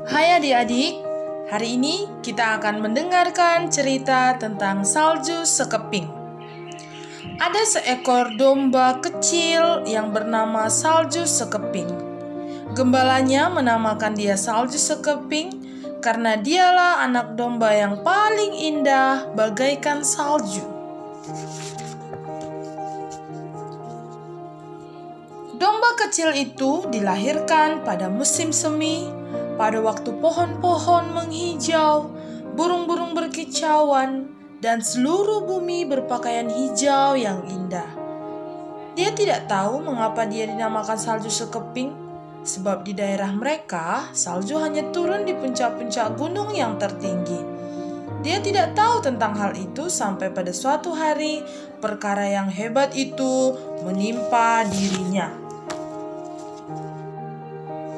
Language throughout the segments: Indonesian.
Hai adik-adik, hari ini kita akan mendengarkan cerita tentang salju sekeping. Ada seekor domba kecil yang bernama Salju Sekeping. Gembalanya menamakan dia Salju Sekeping karena dialah anak domba yang paling indah bagaikan salju. Domba kecil itu dilahirkan pada musim semi, pada waktu pohon-pohon menghijau, burung-burung berkicauan, dan seluruh bumi berpakaian hijau yang indah. Dia tidak tahu mengapa dia dinamakan Salju Sekeping, sebab di daerah mereka salju hanya turun di puncak-puncak gunung yang tertinggi. Dia tidak tahu tentang hal itu sampai pada suatu hari perkara yang hebat itu menimpa dirinya.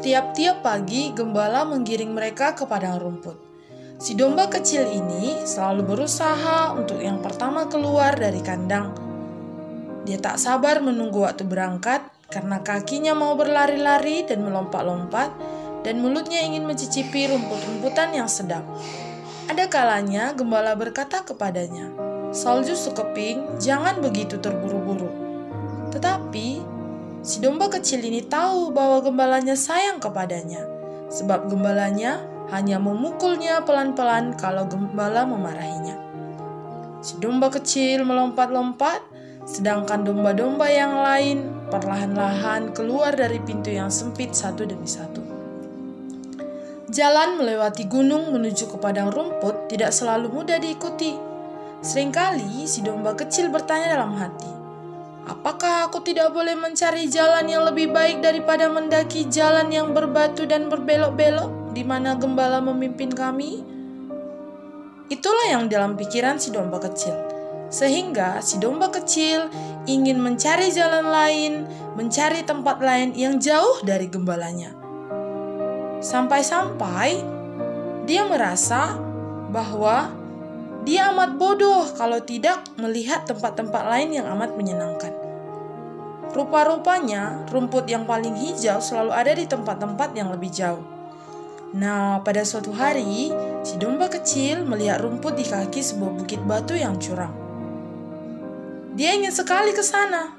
Tiap-tiap pagi, gembala menggiring mereka ke padang rumput. Si domba kecil ini selalu berusaha untuk yang pertama keluar dari kandang. Dia tak sabar menunggu waktu berangkat karena kakinya mau berlari-lari dan melompat-lompat, dan mulutnya ingin mencicipi rumput-rumputan yang sedap. Ada kalanya gembala berkata kepadanya, "Salju Sekeping, jangan begitu terburu-buru." Tetapi si domba kecil ini tahu bahwa gembalanya sayang kepadanya, sebab gembalanya hanya memukulnya pelan-pelan kalau gembala memarahinya. Si domba kecil melompat-lompat, sedangkan domba-domba yang lain perlahan-lahan keluar dari pintu yang sempit satu demi satu. Jalan melewati gunung menuju ke padang rumput tidak selalu mudah diikuti. Seringkali si domba kecil bertanya dalam hati, "Apakah aku tidak boleh mencari jalan yang lebih baik daripada mendaki jalan yang berbatu dan berbelok-belok di mana gembala memimpin kami?" Itulah yang dalam pikiran si domba kecil. Sehingga si domba kecil ingin mencari jalan lain, mencari tempat lain yang jauh dari gembalanya. Sampai-sampai dia merasa bahwa dia amat bodoh kalau tidak melihat tempat-tempat lain yang amat menyenangkan. Rupa-rupanya, rumput yang paling hijau selalu ada di tempat-tempat yang lebih jauh. Nah, pada suatu hari, si domba kecil melihat rumput di kaki sebuah bukit batu yang curam. Dia ingin sekali ke sana.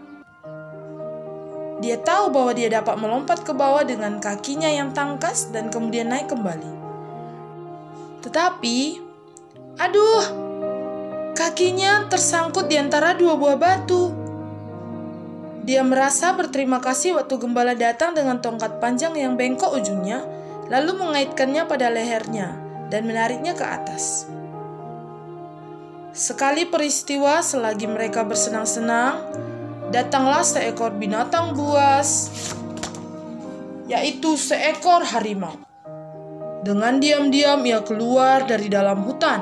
Dia tahu bahwa dia dapat melompat ke bawah dengan kakinya yang tangkas dan kemudian naik kembali. Tetapi, aduh, kakinya tersangkut di antara dua buah batu. Dia merasa berterima kasih waktu gembala datang dengan tongkat panjang yang bengkok ujungnya, lalu mengaitkannya pada lehernya dan menariknya ke atas. Sekali peristiwa selagi mereka bersenang-senang, datanglah seekor binatang buas, yaitu seekor harimau. Dengan diam-diam ia keluar dari dalam hutan.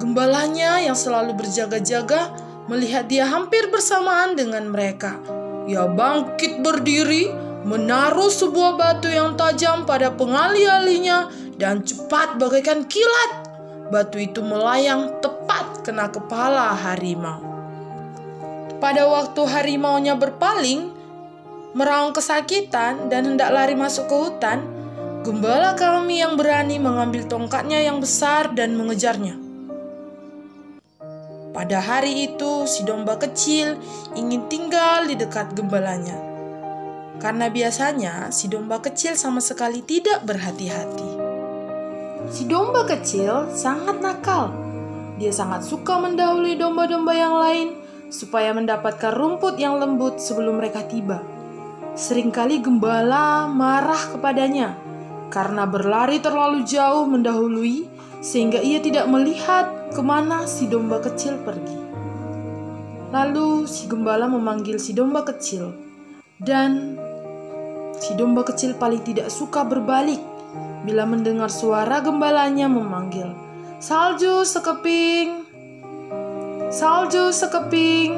Gembalanya yang selalu berjaga-jaga melihat dia hampir bersamaan dengan mereka. Ia bangkit berdiri, menaruh sebuah batu yang tajam pada pengali-alinya dan cepat bagaikan kilat. Batu itu melayang tepat kena kepala harimau. Pada waktu harimaunya berpaling, meraung kesakitan dan hendak lari masuk ke hutan, gembala kami yang berani mengambil tongkatnya yang besar dan mengejarnya. Pada hari itu, si domba kecil ingin tinggal di dekat gembalanya. Karena biasanya si domba kecil sama sekali tidak berhati-hati. Si domba kecil sangat nakal. Dia sangat suka mendahului domba-domba yang lain supaya mendapatkan rumput yang lembut sebelum mereka tiba. Seringkali gembala marah kepadanya karena berlari terlalu jauh mendahului sehingga ia tidak melihat kemana si domba kecil pergi. Lalu si gembala memanggil si domba kecil, dan si domba kecil paling tidak suka berbalik bila mendengar suara gembalanya memanggil, "Salju Sekeping! Salju Sekeping!"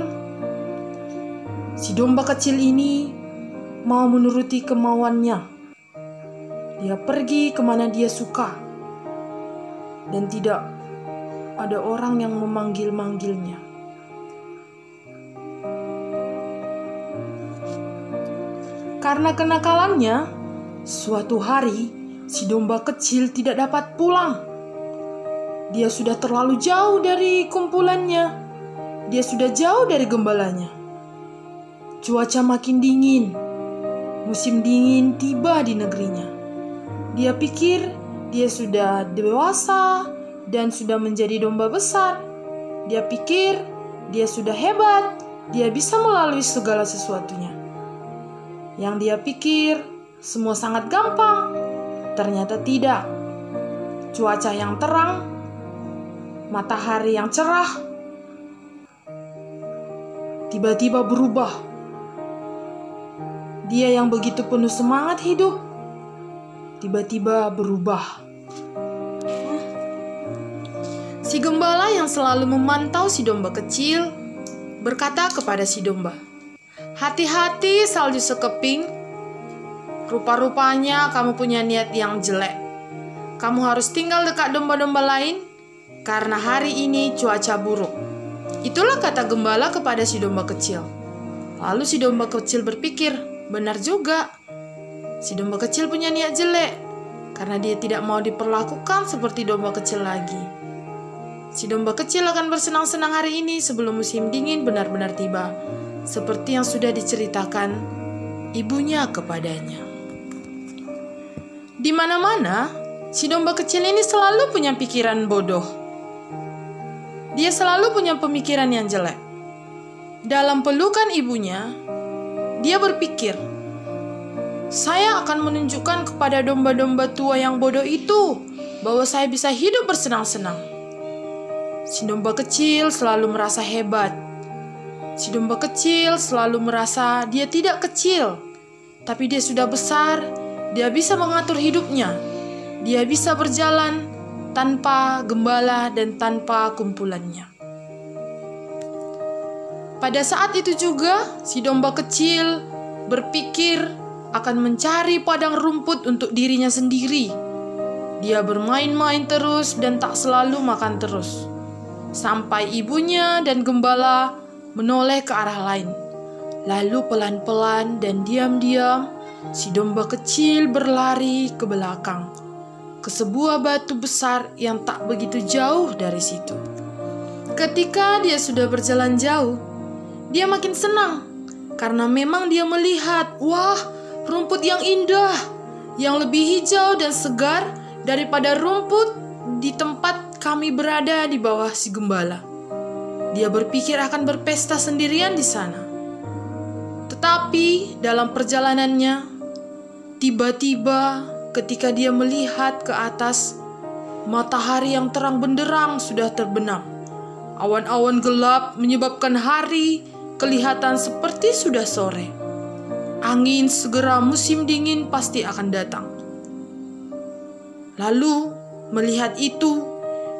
Si domba kecil ini mau menuruti kemauannya. Dia pergi kemana dia suka, dan tidak ada orang yang memanggil-manggilnya. Karena kenakalannya, suatu hari si domba kecil tidak dapat pulang. Dia sudah terlalu jauh dari kumpulannya. Dia sudah jauh dari gembalanya. Cuaca makin dingin. Musim dingin tiba di negerinya. Dia pikir dia sudah dewasa dan sudah menjadi domba besar. Dia pikir dia sudah hebat. Dia bisa melalui segala sesuatunya. Yang dia pikir semua sangat gampang. Ternyata tidak. Cuaca yang terang, matahari yang cerah, tiba-tiba berubah. Dia yang begitu penuh semangat hidup, tiba-tiba berubah. Si gembala yang selalu memantau si domba kecil berkata kepada si domba, "Hati-hati salju sekeping. Rupa-rupanya kamu punya niat yang jelek. Kamu harus tinggal dekat domba-domba lain karena hari ini cuaca buruk." Itulah kata gembala kepada si domba kecil. Lalu si domba kecil berpikir, benar juga. Si domba kecil punya niat jelek karena dia tidak mau diperlakukan seperti domba kecil lagi. Si domba kecil akan bersenang-senang hari ini sebelum musim dingin benar-benar tiba, seperti yang sudah diceritakan ibunya kepadanya. Di mana-mana, si domba kecil ini selalu punya pikiran bodoh. Dia selalu punya pemikiran yang jelek. Dalam pelukan ibunya, dia berpikir, "Saya akan menunjukkan kepada domba-domba tua yang bodoh itu bahwa saya bisa hidup bersenang-senang." Si domba kecil selalu merasa hebat. Si domba kecil selalu merasa dia tidak kecil, tapi dia sudah besar. Dia bisa mengatur hidupnya. Dia bisa berjalan tanpa gembala dan tanpa kumpulannya. Pada saat itu juga, si domba kecil berpikir akan mencari padang rumput untuk dirinya sendiri. Dia bermain-main terus dan tak selalu makan terus. Sampai ibunya dan gembala menoleh ke arah lain. Lalu pelan-pelan dan diam-diam, si domba kecil berlari ke belakang, ke sebuah batu besar yang tak begitu jauh dari situ. Ketika dia sudah berjalan jauh, dia makin senang karena memang dia melihat, wah, rumput yang indah, yang lebih hijau dan segar daripada rumput di tempat kami berada di bawah si gembala. Dia berpikir akan berpesta sendirian di sana. Tetapi dalam perjalanannya, tiba-tiba ketika dia melihat ke atas, matahari yang terang benderang sudah terbenam. Awan-awan gelap menyebabkan hari kelihatan seperti sudah sore. Angin segera musim dingin pasti akan datang. Lalu melihat itu,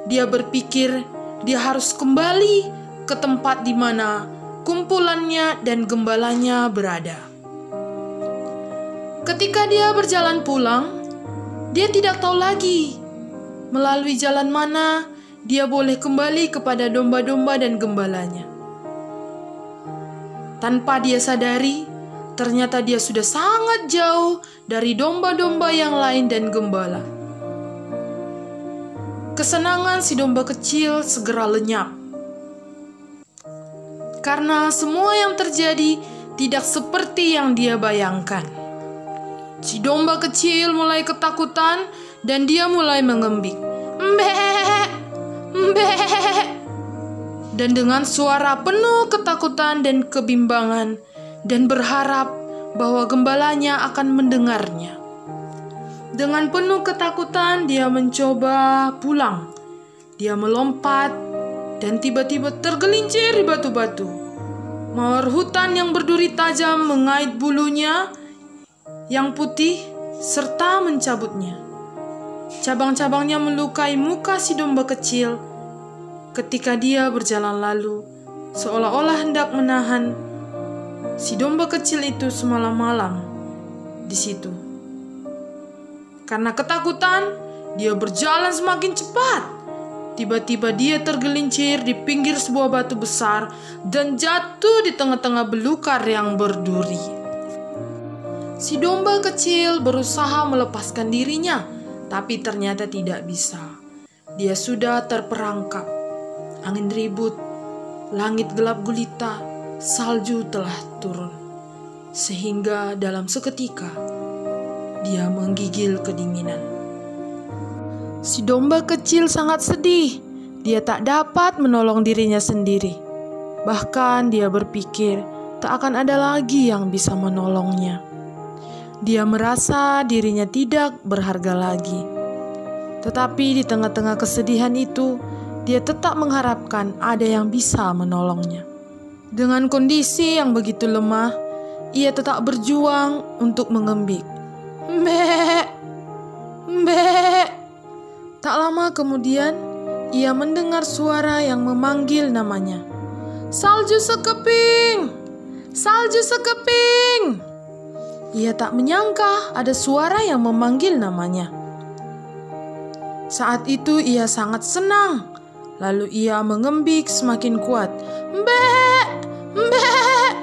dia berpikir dia harus kembali ke tempat di mana kumpulannya dan gembalanya berada. Ketika dia berjalan pulang, dia tidak tahu lagi melalui jalan mana dia boleh kembali kepada domba-domba dan gembalanya. Tanpa dia sadari, ternyata dia sudah sangat jauh dari domba-domba yang lain dan gembala. Kesenangan si domba kecil segera lenyap. Karena semua yang terjadi tidak seperti yang dia bayangkan. Si domba kecil mulai ketakutan dan dia mulai mengembik. "Mbek, mbek." Dan dengan suara penuh ketakutan dan kebimbangan dan berharap bahwa gembalanya akan mendengarnya. Dengan penuh ketakutan dia mencoba pulang. Dia melompat dan tiba-tiba tergelincir di batu-batu. Mawar hutan yang berduri tajam mengait bulunya yang putih serta mencabutnya. Cabang-cabangnya melukai muka si domba kecil ketika dia berjalan lalu, seolah-olah hendak menahan si domba kecil itu semalam-malam di situ. Karena ketakutan, dia berjalan semakin cepat. Tiba-tiba dia tergelincir di pinggir sebuah batu besar dan jatuh di tengah-tengah belukar yang berduri. Si domba kecil berusaha melepaskan dirinya, Tapi ternyata tidak bisa. Dia sudah terperangkap. Angin ribut, langit gelap gulita, salju telah turun. Sehingga dalam seketika, dia menggigil kedinginan. Si domba kecil sangat sedih. Dia tak dapat menolong dirinya sendiri. Bahkan dia berpikir tak akan ada lagi yang bisa menolongnya. Dia merasa dirinya tidak berharga lagi. Tetapi di tengah-tengah kesedihan itu, dia tetap mengharapkan ada yang bisa menolongnya. Dengan kondisi yang begitu lemah, ia tetap berjuang untuk mengembik. Mbek, mbek. Tak lama kemudian, ia mendengar suara yang memanggil namanya. Salju sekeping! Salju sekeping! Ia tak menyangka ada suara yang memanggil namanya. Saat itu ia sangat senang. Lalu ia mengembik semakin kuat. Mbek! Mbek!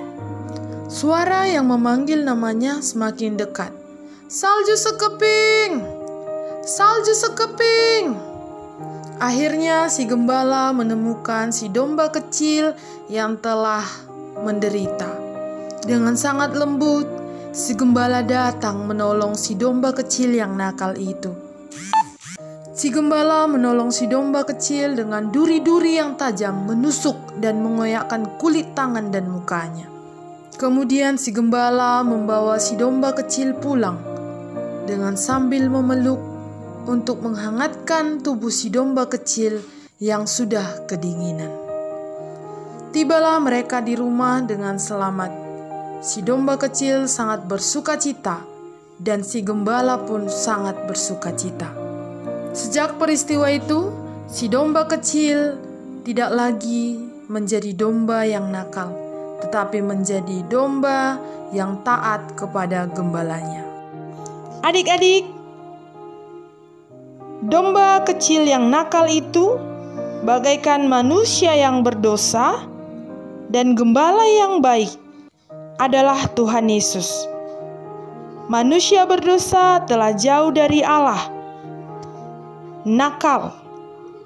Suara yang memanggil namanya semakin dekat. Salju sekeping! Salju sekeping! Akhirnya si gembala menemukan si domba kecil yang telah menderita. Dengan sangat lembut, si gembala datang menolong si domba kecil yang nakal itu. Si gembala menolong si domba kecil dengan duri-duri yang tajam menusuk dan mengoyakkan kulit tangan dan mukanya. Kemudian si gembala membawa si domba kecil pulang dengan sambil memeluk untuk menghangatkan tubuh si domba kecil yang sudah kedinginan. Tibalah mereka di rumah dengan selamat. Si domba kecil sangat bersukacita dan si gembala pun sangat bersukacita. Sejak peristiwa itu, si domba kecil tidak lagi menjadi domba yang nakal, tetapi menjadi domba yang taat kepada gembalanya. Adik-adik, domba kecil yang nakal itu bagaikan manusia yang berdosa, dan gembala yang baik adalah Tuhan Yesus. Manusia berdosa telah jauh dari Allah, nakal,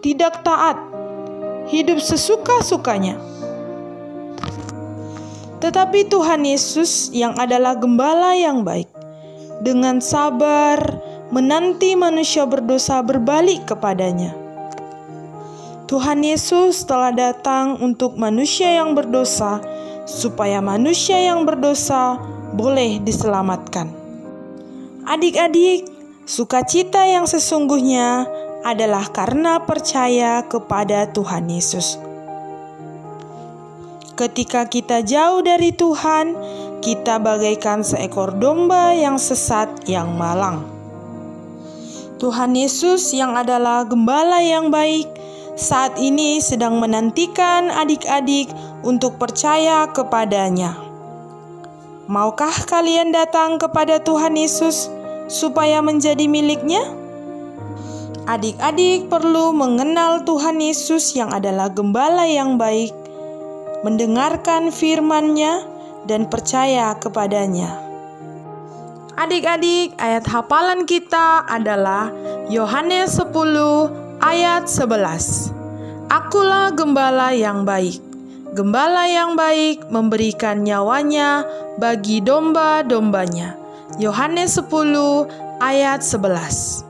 tidak taat, hidup sesuka-sukanya. Tetapi Tuhan Yesus yang adalah gembala yang baik, dengan sabar menanti manusia berdosa berbalik kepadanya. Tuhan Yesus telah datang untuk manusia yang berdosa, supaya manusia yang berdosa boleh diselamatkan. Adik-adik, sukacita yang sesungguhnya adalah karena percaya kepada Tuhan Yesus. Ketika kita jauh dari Tuhan, kita bagaikan seekor domba yang sesat yang malang. Tuhan Yesus yang adalah gembala yang baik, saat ini sedang menantikan adik-adik untuk percaya kepadanya. Maukah kalian datang kepada Tuhan Yesus supaya menjadi miliknya? Adik-adik perlu mengenal Tuhan Yesus yang adalah gembala yang baik, mendengarkan firman-Nya, dan percaya kepadanya. Adik-adik, ayat hafalan kita adalah Yohanes 10 ayat 11. Akulah gembala yang baik. Gembala yang baik memberikan nyawanya bagi domba-dombanya. Yohanes 10 ayat 11.